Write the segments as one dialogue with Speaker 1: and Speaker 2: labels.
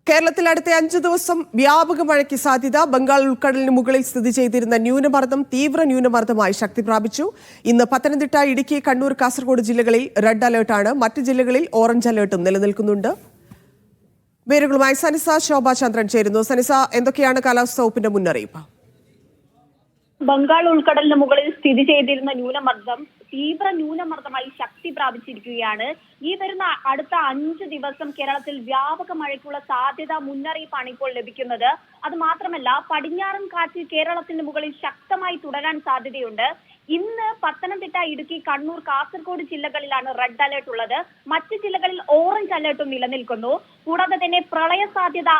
Speaker 1: കേരളത്തിൽ അടുത്ത 5 ദിവസം വ്യാപക മഴയ്ക്ക് സാധ്യത. ബംഗാൾ ഉൾക്കടലിന് മുകളിൽ സ്ഥിതി ചെയ്തിരുന്ന ന്യൂനമർദ്ദം തീവ്ര ന്യൂനമർദ്ദമായി ശക്തി പ്രാപിച്ചു. ഇന്ന് പത്തനംതിട്ട, ഇടുക്കി, കണ്ണൂർ, കാസർഗോഡ് ജില്ലകളിൽ റെഡ് അലേർട്ടാണ്. മറ്റ് ജില്ലകളിൽ ഓറഞ്ച് അലേർട്ടും നിലനിൽക്കുന്നുണ്ട്. വിവരങ്ങളുമായി സനിസ ശോഭ ചന്ദ്രൻ ചേരുന്നു. സനിസ, എന്തൊക്കെയാണ് കാലാവസ്ഥാ വകുപ്പിന്റെ മുന്നറിയിപ്പ്?
Speaker 2: ബംഗാൾ ഉൾക്കടലിന് മുകളിൽ സ്ഥിതി ചെയ്തിരുന്ന ന്യൂനമർദ്ദം തീവ്ര ന്യൂനമർദ്ദമായി ശക്തി പ്രാപിച്ചിരിക്കുകയാണ്. ഈ വരുന്ന അടുത്ത 5 ദിവസം കേരളത്തിൽ വ്യാപക മഴയ്ക്കുള്ള സാധ്യത മുന്നറിയിപ്പാണ് ഇപ്പോൾ ലഭിക്കുന്നത്. അത് മാത്രമല്ല, പടിഞ്ഞാറൻ കാറ്റ് കേരളത്തിന് മുകളിൽ ശക്തമായി തുടരാൻ സാധ്യതയുണ്ട്. ഇന്ന് പത്തനംതിട്ട, ഇടുക്കി, കണ്ണൂർ, കാസർഗോഡ് ജില്ലകളിലാണ് റെഡ് അലേർട്ട് ഉള്ളത്. മറ്റ് ജില്ലകളിൽ ഓറഞ്ച് അലേർട്ടും നിലനിൽക്കുന്നു. കൂടാതെ തന്നെ പ്രളയ സാധ്യത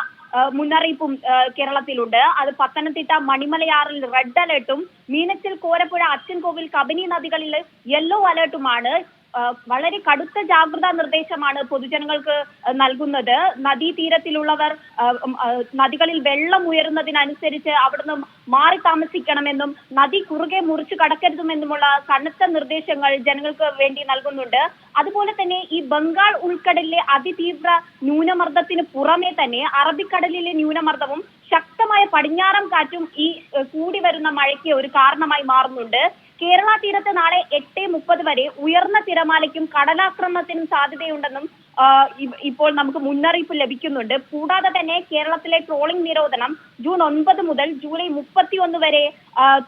Speaker 2: മുന്നറിയിപ്പും കേരളത്തിലുണ്ട്. അത് പത്തനംതിട്ട, മണിമലയാറിൽ റെഡ് അലേർട്ടും മീനച്ചിൽ, കോരപ്പുഴ, അച്ചൻകോവിൽ, കബനി നദികളിൽ യെല്ലോ അലേർട്ടുമാണ്. വളരെ കടുത്ത ജാഗ്രതാ നിർദ്ദേശമാണ് പൊതുജനങ്ങൾക്ക് നൽകുന്നത്. നദീതീരത്തിലുള്ളവർ നദികളിൽ വെള്ളം ഉയരുന്നതിനനുസരിച്ച് അവിടുന്ന് മാറി താമസിക്കണമെന്നും നദി കുറുകെ മുറിച്ചു കടക്കരുതുമെന്നുമുള്ള കനത്ത നിർദ്ദേശങ്ങൾ ജനങ്ങൾക്ക് വേണ്ടി നൽകുന്നുണ്ട്. അതുപോലെ തന്നെ ഈ ബംഗാൾ ഉൾക്കടലിലെ അതിതീവ്ര ന്യൂനമർദ്ദത്തിന് പുറമെ തന്നെ അറബിക്കടലിലെ ന്യൂനമർദ്ദവും ശക്തമായ പടിഞ്ഞാറൻ കാറ്റും ഈ കൂടി വരുന്ന മഴയ്ക്ക് ഒരു കാരണമായി മാറുന്നുണ്ട്. കേരള തീരത്ത് നാളെ 8:30 വരെ ഉയർന്ന തിരമാലയ്ക്കും കടലാക്രമണത്തിനും സാധ്യതയുണ്ടെന്നും ഇപ്പോൾ നമുക്ക് മുന്നറിയിപ്പ് ലഭിക്കുന്നുണ്ട്. കൂടാതെ തന്നെ കേരളത്തിലെ ട്രോളിംഗ് നിരോധനം ജൂൺ 9 മുതൽ ജൂലൈ 31 വരെ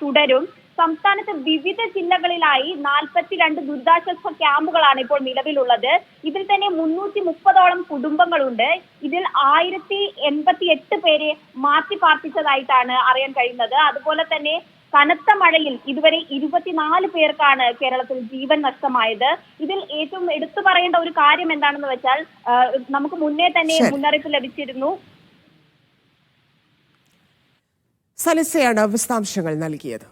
Speaker 2: തുടരും. സംസ്ഥാനത്ത് വിവിധ ജില്ലകളിലായി 42 ദുരിതാശ്വാസ ക്യാമ്പുകളാണ് ഇപ്പോൾ നിലവിലുള്ളത്. ഇതിൽ തന്നെ 330ഓളം കുടുംബങ്ങളുണ്ട്. ഇതിൽ 1088 പേരെ മാറ്റി പാർപ്പിച്ചതായിട്ടാണ് അറിയാൻ കഴിയുന്നത്. അതുപോലെ തന്നെ കനത്ത മഴയിൽ ഇതുവരെ 24 പേർക്കാണ് കേരളത്തിൽ ജീവൻ നഷ്ടമായത്. ഇതിൽ ഏറ്റവും എടുത്തു പറയേണ്ട ഒരു കാര്യം എന്താണെന്ന് വെച്ചാൽ, നമുക്ക് മുന്നേ തന്നെ മുന്നറിയിപ്പ് ലഭിച്ചിരുന്നു.
Speaker 1: സനിസയാണ് വിശദാംശങ്ങൾ നൽകിയത്.